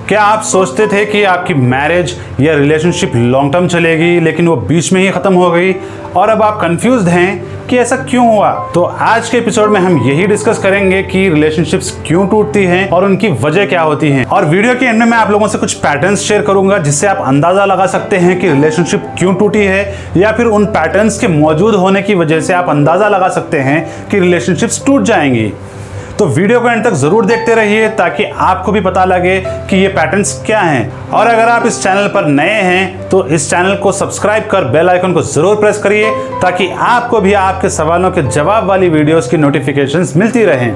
क्या आप सोचते थे कि आपकी मैरिज या रिलेशनशिप लॉन्ग टर्म चलेगी, लेकिन वो बीच में ही ख़त्म हो गई और अब आप कंफ्यूज्ड हैं कि ऐसा क्यों हुआ? तो आज के एपिसोड में हम यही डिस्कस करेंगे कि रिलेशनशिप्स क्यों टूटती हैं और उनकी वजह क्या होती हैं। और वीडियो के एंड में मैं आप लोगों से कुछ पैटर्न्स शेयर करूंगा जिससे आप अंदाजा लगा सकते हैं कि रिलेशनशिप क्यों टूटी है, या फिर उन पैटर्न्स के मौजूद होने की वजह से आप अंदाजा लगा सकते हैं कि रिलेशनशिप्स टूट जाएंगी। तो वीडियो को एंड तक जरूर देखते रहिए ताकि आपको भी पता लगे कि ये पैटर्न्स क्या हैं। और अगर आप इस चैनल पर नए हैं तो इस चैनल को सब्सक्राइब कर बेल आइकन को जरूर प्रेस करिए ताकि आपको भी आपके सवालों के जवाब वाली वीडियोस की नोटिफिकेशंस मिलती रहें।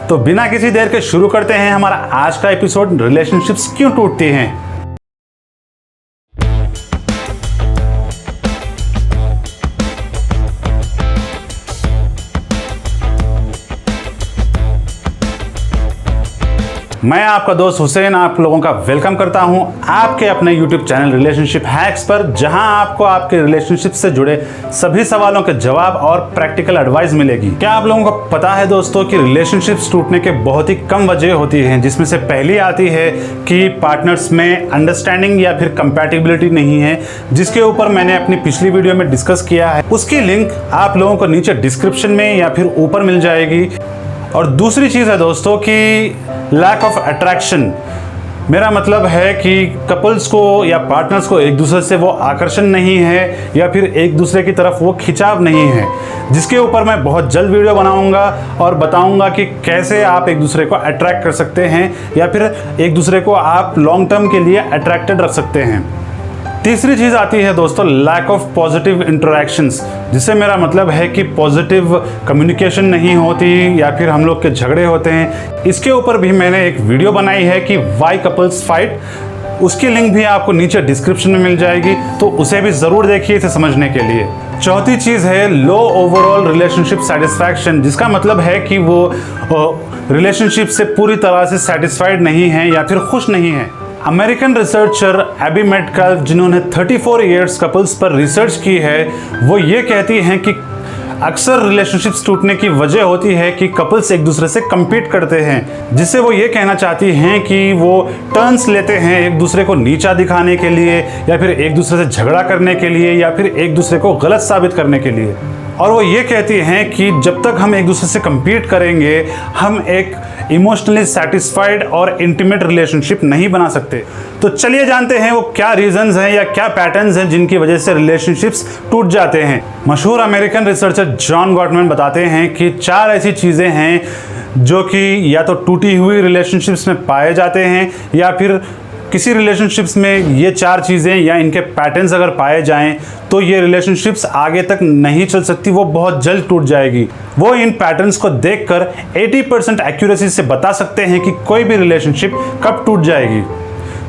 तो बिना किसी देर के शुरू करते हैं हमारा आज का एपिसोड, रिलेशनशिप्स क्यों टूटती हैं। मैं आपका दोस्त हुसैन आप लोगों का वेलकम करता हूं आपके अपने YouTube चैनल रिलेशनशिप हैक्स पर, जहां आपको आपके रिलेशनशिप से जुड़े सभी सवालों के जवाब और प्रैक्टिकल एडवाइस मिलेगी। क्या आप लोगों को पता है दोस्तों कि रिलेशनशिप्स टूटने के बहुत ही कम वजह होती हैं, जिसमें से पहली आती है कि पार्टनर्स में अंडरस्टैंडिंग या फिर कंपैटिबिलिटी नहीं है, जिसके ऊपर मैंने अपनी पिछली वीडियो में डिस्कस किया है। उसकी लिंक आप लोगों को नीचे डिस्क्रिप्शन में या फिर ऊपर मिल जाएगी। और दूसरी चीज़ है दोस्तों कि लैक ऑफ अट्रैक्शन। मेरा मतलब है कि कपल्स को या पार्टनर्स को एक दूसरे से वो आकर्षण नहीं है या फिर एक दूसरे की तरफ वो खिंचाव नहीं है, जिसके ऊपर मैं बहुत जल्द वीडियो बनाऊंगा और बताऊंगा कि कैसे आप एक दूसरे को अट्रैक्ट कर सकते हैं या फिर एक दूसरे को आप लॉन्ग टर्म के लिए अट्रैक्टेड रख सकते हैं। तीसरी चीज़ आती है दोस्तों लैक ऑफ पॉजिटिव इंटरैक्शंस, जिससे मेरा मतलब है कि पॉजिटिव कम्युनिकेशन नहीं होती या फिर हम लोग के झगड़े होते हैं। इसके ऊपर भी मैंने एक वीडियो बनाई है कि वाई कपल्स फाइट, उसकी लिंक भी आपको नीचे डिस्क्रिप्शन में मिल जाएगी, तो उसे भी ज़रूर देखिए इसे समझने के लिए। चौथी चीज़ है लो ओवरऑल रिलेशनशिप सेटिस्फैक्शन, जिसका मतलब है कि वो रिलेशनशिप से पूरी तरह से सेटिस्फाइड नहीं है या फिर खुश नहीं है। अमेरिकन रिसर्चर एबी मेटकैल्फ, जिन्होंने 34 इयर्स कपल्स पर रिसर्च की है, वो ये कहती हैं कि अक्सर रिलेशनशिप्स टूटने की वजह होती है कि कपल्स एक दूसरे से कम्पीट करते हैं, जिससे वो ये कहना चाहती हैं कि वो टर्न्स लेते हैं एक दूसरे को नीचा दिखाने के लिए या फिर एक दूसरे से झगड़ा करने के लिए या फिर एक दूसरे को गलत साबित करने के लिए। और वो ये कहती हैं कि जब तक हम एक दूसरे से कम्पीट करेंगे हम एक इमोशनली सेटिस्फाइड और इंटीमेट रिलेशनशिप नहीं बना सकते। तो चलिए जानते हैं वो क्या रीजंस हैं या क्या पैटर्न्स हैं जिनकी वजह से रिलेशनशिप्स टूट जाते हैं। मशहूर अमेरिकन रिसर्चर जॉन गॉटमैन बताते हैं कि 4 ऐसी चीज़ें हैं जो कि या तो टूटी हुई रिलेशनशिप्स में पाए जाते हैं या फिर किसी रिलेशनशिप्स में ये 4 चीज़ें या इनके पैटर्न्स अगर पाए जाएं तो ये रिलेशनशिप्स आगे तक नहीं चल सकती, वो बहुत जल्द टूट जाएगी। वो इन पैटर्न्स को देखकर 80% एक्यूरेसी से बता सकते हैं कि कोई भी रिलेशनशिप कब टूट जाएगी।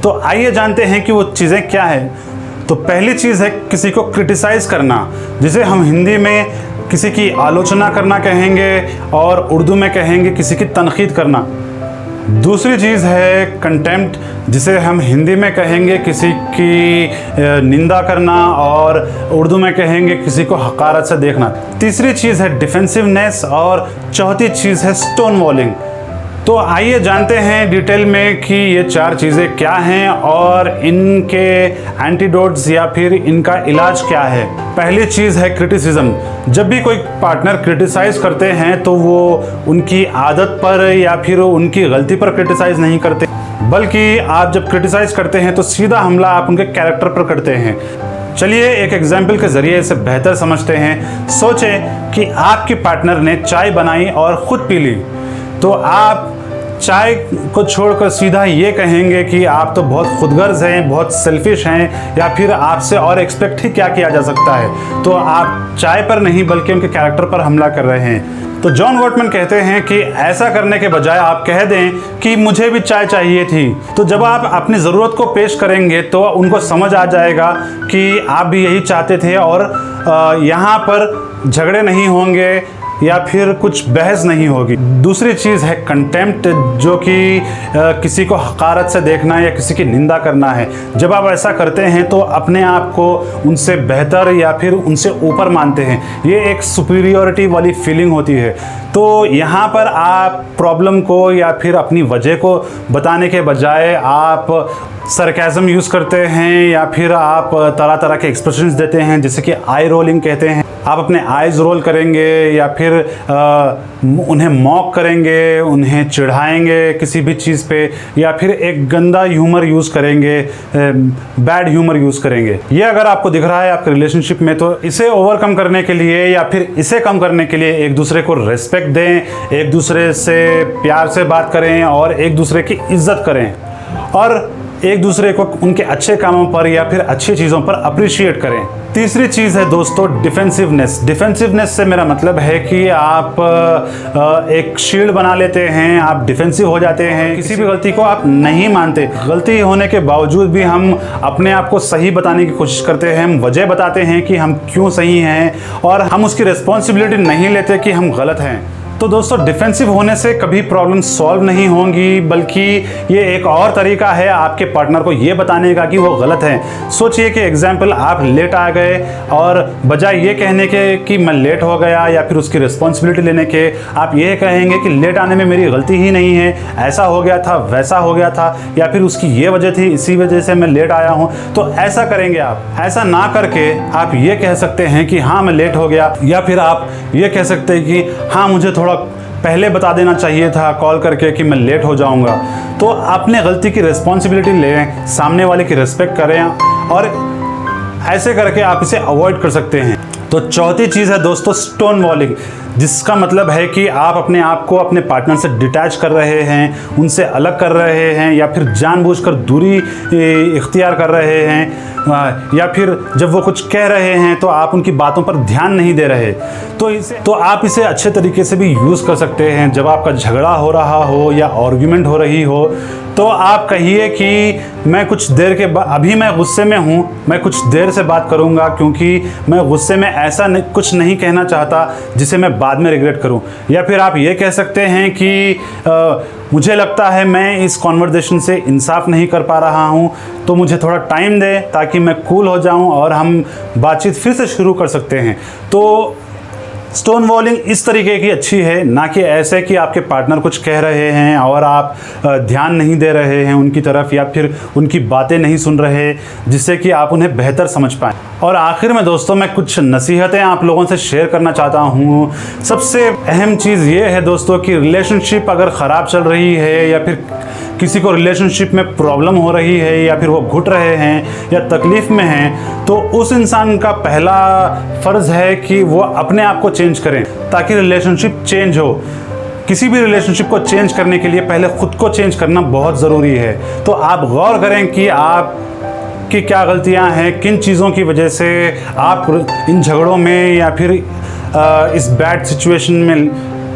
तो आइए जानते हैं कि वो चीज़ें क्या हैं। तो पहली चीज़ है किसी को क्रिटिसाइज़ करना, जिसे हम हिंदी में किसी की आलोचना करना कहेंगे और उर्दू में कहेंगे किसी की तनकीद करना। दूसरी चीज़ है कंटेम्प्ट, जिसे हम हिंदी में कहेंगे किसी की निंदा करना और उर्दू में कहेंगे किसी को हकारत से देखना। तीसरी चीज़ है डिफेंसिवनेस और चौथी चीज़ है स्टोन वॉलिंग। तो आइए जानते हैं डिटेल में कि ये 4 चीज़ें क्या हैं और इनके एंटीडोट्स या फिर इनका इलाज क्या है। पहली चीज़ है क्रिटिसिज्म। जब भी कोई पार्टनर क्रिटिसाइज़ करते हैं तो वो उनकी आदत पर या फिर उनकी गलती पर क्रिटिसाइज़ नहीं करते, बल्कि आप जब क्रिटिसाइज़ करते हैं तो सीधा हमला आप उनके कैरेक्टर पर करते हैं। चलिए एक एग्जाम्पल के ज़रिए इसे बेहतर समझते हैं। सोचें कि आपकी पार्टनर ने चाय बनाई और ख़ुद पी ली, तो आप चाय को छोड़कर सीधा ये कहेंगे कि आप तो बहुत खुदगर्ज हैं, बहुत सेल्फिश हैं, या फिर आपसे और एक्सपेक्ट ही क्या किया जा सकता है। तो आप चाय पर नहीं बल्कि उनके कैरेक्टर पर हमला कर रहे हैं। तो जॉन गॉटमैन कहते हैं कि ऐसा करने के बजाय आप कह दें कि मुझे भी चाय चाहिए थी। तो जब आप अपनी ज़रूरत को पेश करेंगे तो उनको समझ आ जाएगा कि आप भी यही चाहते थे और यहाँ पर झगड़े नहीं होंगे या फिर कुछ बहस नहीं होगी। दूसरी चीज़ है कंटेम्प्ट, जो कि किसी को हकारत से देखना या किसी की निंदा करना है। जब आप ऐसा करते हैं तो अपने आप को उनसे बेहतर या फिर उनसे ऊपर मानते हैं, ये एक सुपीरियरिटी वाली फीलिंग होती है। तो यहाँ पर आप प्रॉब्लम को या फिर अपनी वजह को बताने के बजाय आप सरकाज़म यूज़ करते हैं या फिर आप तरह तरह के एक्सप्रेशंस देते हैं, जैसे कि आई रोलिंग कहते हैं। आप अपने आइज़ रोल करेंगे या फिर उन्हें मॉक करेंगे, उन्हें चिढ़ाएंगे किसी भी चीज़ पे, या फिर एक गंदा ह्यूमर यूज़ करेंगे, बैड ह्यूमर यूज़ करेंगे। ये अगर आपको दिख रहा है आपके रिलेशनशिप में, तो इसे ओवरकम करने के लिए या फिर इसे कम करने के लिए एक दूसरे को रिस्पेक्ट दें, एक दूसरे से प्यार से बात करें और एक दूसरे की इज्जत करें, और एक दूसरे को उनके अच्छे कामों पर या फिर अच्छी चीज़ों पर अप्रिशिएट करें। तीसरी चीज़ है दोस्तों डिफेंसिवनेस। डिफेंसिवनेस से मेरा मतलब है कि आप एक शील्ड बना लेते हैं, आप डिफेंसिव हो जाते हैं, किसी भी गलती को आप नहीं मानते। गलती होने के बावजूद भी हम अपने आप को सही बताने की कोशिश करते हैं, हम वजह बताते हैं कि हम क्यों सही हैं, और हम उसकी रिस्पॉन्सिबिलिटी नहीं लेते कि हम गलत हैं। तो दोस्तों डिफेंसिव होने से कभी प्रॉब्लम सॉल्व नहीं होंगी, बल्कि ये एक और तरीका है आपके पार्टनर को ये बताने का कि वो गलत है। सोचिए कि एग्जाम्पल, आप लेट आ गए और बजाय ये कहने के कि मैं लेट हो गया या फिर उसकी रिस्पॉन्सिबिलिटी लेने के, आप ये कहेंगे कि लेट आने में मेरी गलती ही नहीं है, ऐसा हो गया था, वैसा हो गया था, या फिर उसकी ये वजह थी, इसी वजह से मैं लेट आया हूँ। तो ऐसा करेंगे आप। ऐसा ना करके आप ये कह सकते हैं कि हाँ मैं लेट हो गया, या फिर आप ये कह सकते हैं कि हाँ मुझे थोड़ा पहले बता देना चाहिए था कॉल करके कि मैं लेट हो जाऊंगा। तो अपने गलती की रिस्पॉन्सिबिलिटी लें, सामने वाले की रिस्पेक्ट करें, और ऐसे करके आप इसे अवॉइड कर सकते हैं। तो चौथी चीज़ है दोस्तों स्टोन वॉलिंग, जिसका मतलब है कि आप अपने आप को अपने पार्टनर से डिटैच कर रहे हैं, उनसे अलग कर रहे हैं, या फिर जानबूझकर दूरी इख्तियार कर रहे हैं, या फिर जब वो कुछ कह रहे हैं तो आप उनकी बातों पर ध्यान नहीं दे रहे। तो आप इसे अच्छे तरीके से भी यूज़ कर सकते हैं। जब आपका झगड़ा हो रहा हो या आर्ग्यूमेंट हो रही हो, तो आप कहिए कि मैं कुछ देर के बाद, अभी मैं गुस्से में हूँ, मैं कुछ देर से बात करूँगा, क्योंकि मैं गुस्से में ऐसा कुछ नहीं कहना चाहता जिसे मैं बाद में रिग्रेट करूँ। या फिर आप ये कह सकते हैं कि मुझे लगता है मैं इस कॉन्वर्सेशन से इंसाफ नहीं कर पा रहा हूँ, तो मुझे थोड़ा टाइम दे ताकि मैं कूल हो जाऊँ और हम बातचीत फिर से शुरू कर सकते हैं। तो स्टोन वॉलिंग इस तरीके की अच्छी है, ना कि ऐसे कि आपके पार्टनर कुछ कह रहे हैं और आप ध्यान नहीं दे रहे हैं उनकी तरफ, या फिर उनकी बातें नहीं सुन रहे, जिससे कि आप उन्हें बेहतर समझ पाएँ। और आखिर में दोस्तों मैं कुछ नसीहतें आप लोगों से शेयर करना चाहता हूँ। सबसे अहम चीज़ ये है दोस्तों कि रिलेशनशिप अगर ख़राब चल रही है, या फिर किसी को रिलेशनशिप में प्रॉब्लम हो रही है, या फिर वो घुट रहे हैं या तकलीफ़ में हैं, तो उस इंसान का पहला फ़र्ज़ है कि वो अपने आप को चेंज करें ताकि रिलेशनशिप चेंज हो। किसी भी रिलेशनशिप को चेंज करने के लिए पहले ख़ुद को चेंज करना बहुत ज़रूरी है। तो आप गौर करें कि आप कि क्या गलतियां हैं, किन चीज़ों की वजह से आप इन झगड़ों में या फिर इस बैड सिचुएशन में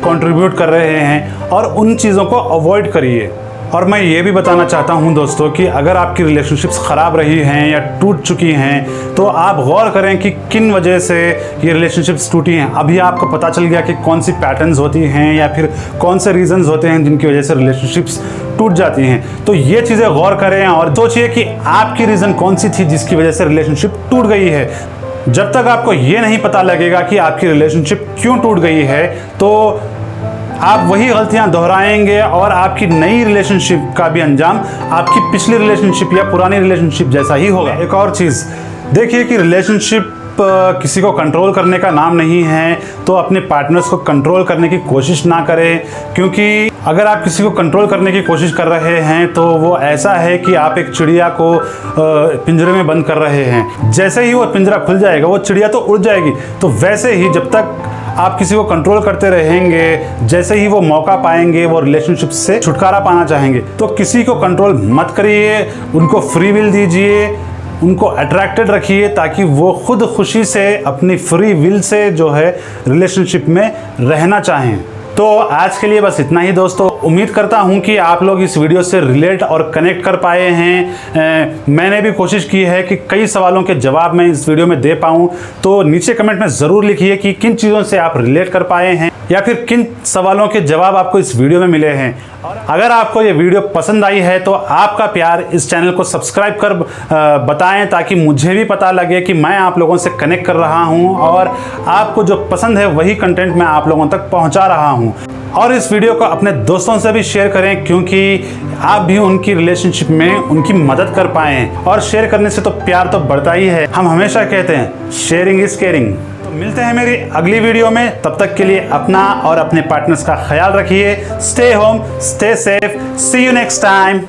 कंट्रीब्यूट कर रहे हैं, और उन चीज़ों को अवॉइड करिए। और मैं ये भी बताना चाहता हूँ दोस्तों कि अगर आपकी रिलेशनशिप्स ख़राब रही हैं या टूट चुकी हैं, तो आप गौर करें कि किन वजह से ये रिलेशनशिप्स टूटी हैं। अभी आपको पता चल गया कि कौन सी पैटर्न्स होती हैं या फिर कौन से रीजंस होते हैं जिनकी वजह से रिलेशनशिप्स टूट जाती हैं। तो ये चीज़ें गौर करें और सोचिए कि आपकी रीज़न कौन सी थी जिसकी वजह से रिलेशनशिप टूट गई है। जब तक आपको ये नहीं पता लगेगा कि आपकी रिलेशनशिप क्यों टूट गई है, तो आप वही गलतियां दोहराएंगे और आपकी नई रिलेशनशिप का भी अंजाम आपकी पिछली रिलेशनशिप या पुरानी रिलेशनशिप जैसा ही होगा। एक और चीज़ देखिए कि रिलेशनशिप किसी को कंट्रोल करने का नाम नहीं है, तो अपने पार्टनर्स को कंट्रोल करने की कोशिश ना करें, क्योंकि अगर आप किसी को कंट्रोल करने की कोशिश कर रहे हैं तो वो ऐसा है कि आप एक चिड़िया को पिंजरे में बंद कर रहे हैं। जैसे ही वो पिंजरा खुल जाएगा वो चिड़िया तो उड़ जाएगी। तो वैसे ही जब तक आप किसी को कंट्रोल करते रहेंगे, जैसे ही वो मौका पाएंगे वो रिलेशनशिप से छुटकारा पाना चाहेंगे। तो किसी को कंट्रोल मत करिए, उनको फ्री विल दीजिए, उनको अट्रैक्टेड रखिए ताकि वो खुद खुशी से अपनी फ्री विल से जो है रिलेशनशिप में रहना चाहें। तो आज के लिए बस इतना ही दोस्तों। उम्मीद करता हूं कि आप लोग इस वीडियो से रिलेट और कनेक्ट कर पाए हैं। मैंने भी कोशिश की है कि कई सवालों के जवाब मैं इस वीडियो में दे पाऊं। तो नीचे कमेंट में ज़रूर लिखिए कि किन चीज़ों से आप रिलेट कर पाए हैं। या फिर किन सवालों के जवाब आपको इस वीडियो में मिले हैं। अगर आपको ये वीडियो पसंद आई है तो आपका प्यार इस चैनल को सब्सक्राइब कर बताएं, ताकि मुझे भी पता लगे कि मैं आप लोगों से कनेक्ट कर रहा हूं और आपको जो पसंद है वही कंटेंट मैं आप लोगों तक पहुंचा रहा हूं। और इस वीडियो को अपने दोस्तों से भी शेयर करें, क्योंकि आप भी उनकी रिलेशनशिप में उनकी मदद कर पाएं। और शेयर करने से तो प्यार तो बढ़ता ही है। हम हमेशा कहते हैं शेयरिंग इज केयरिंग। तो मिलते हैं मेरी अगली वीडियो में, तब तक के लिए अपना और अपने पार्टनर्स का ख्याल रखिए। Stay home, stay safe, see you next time.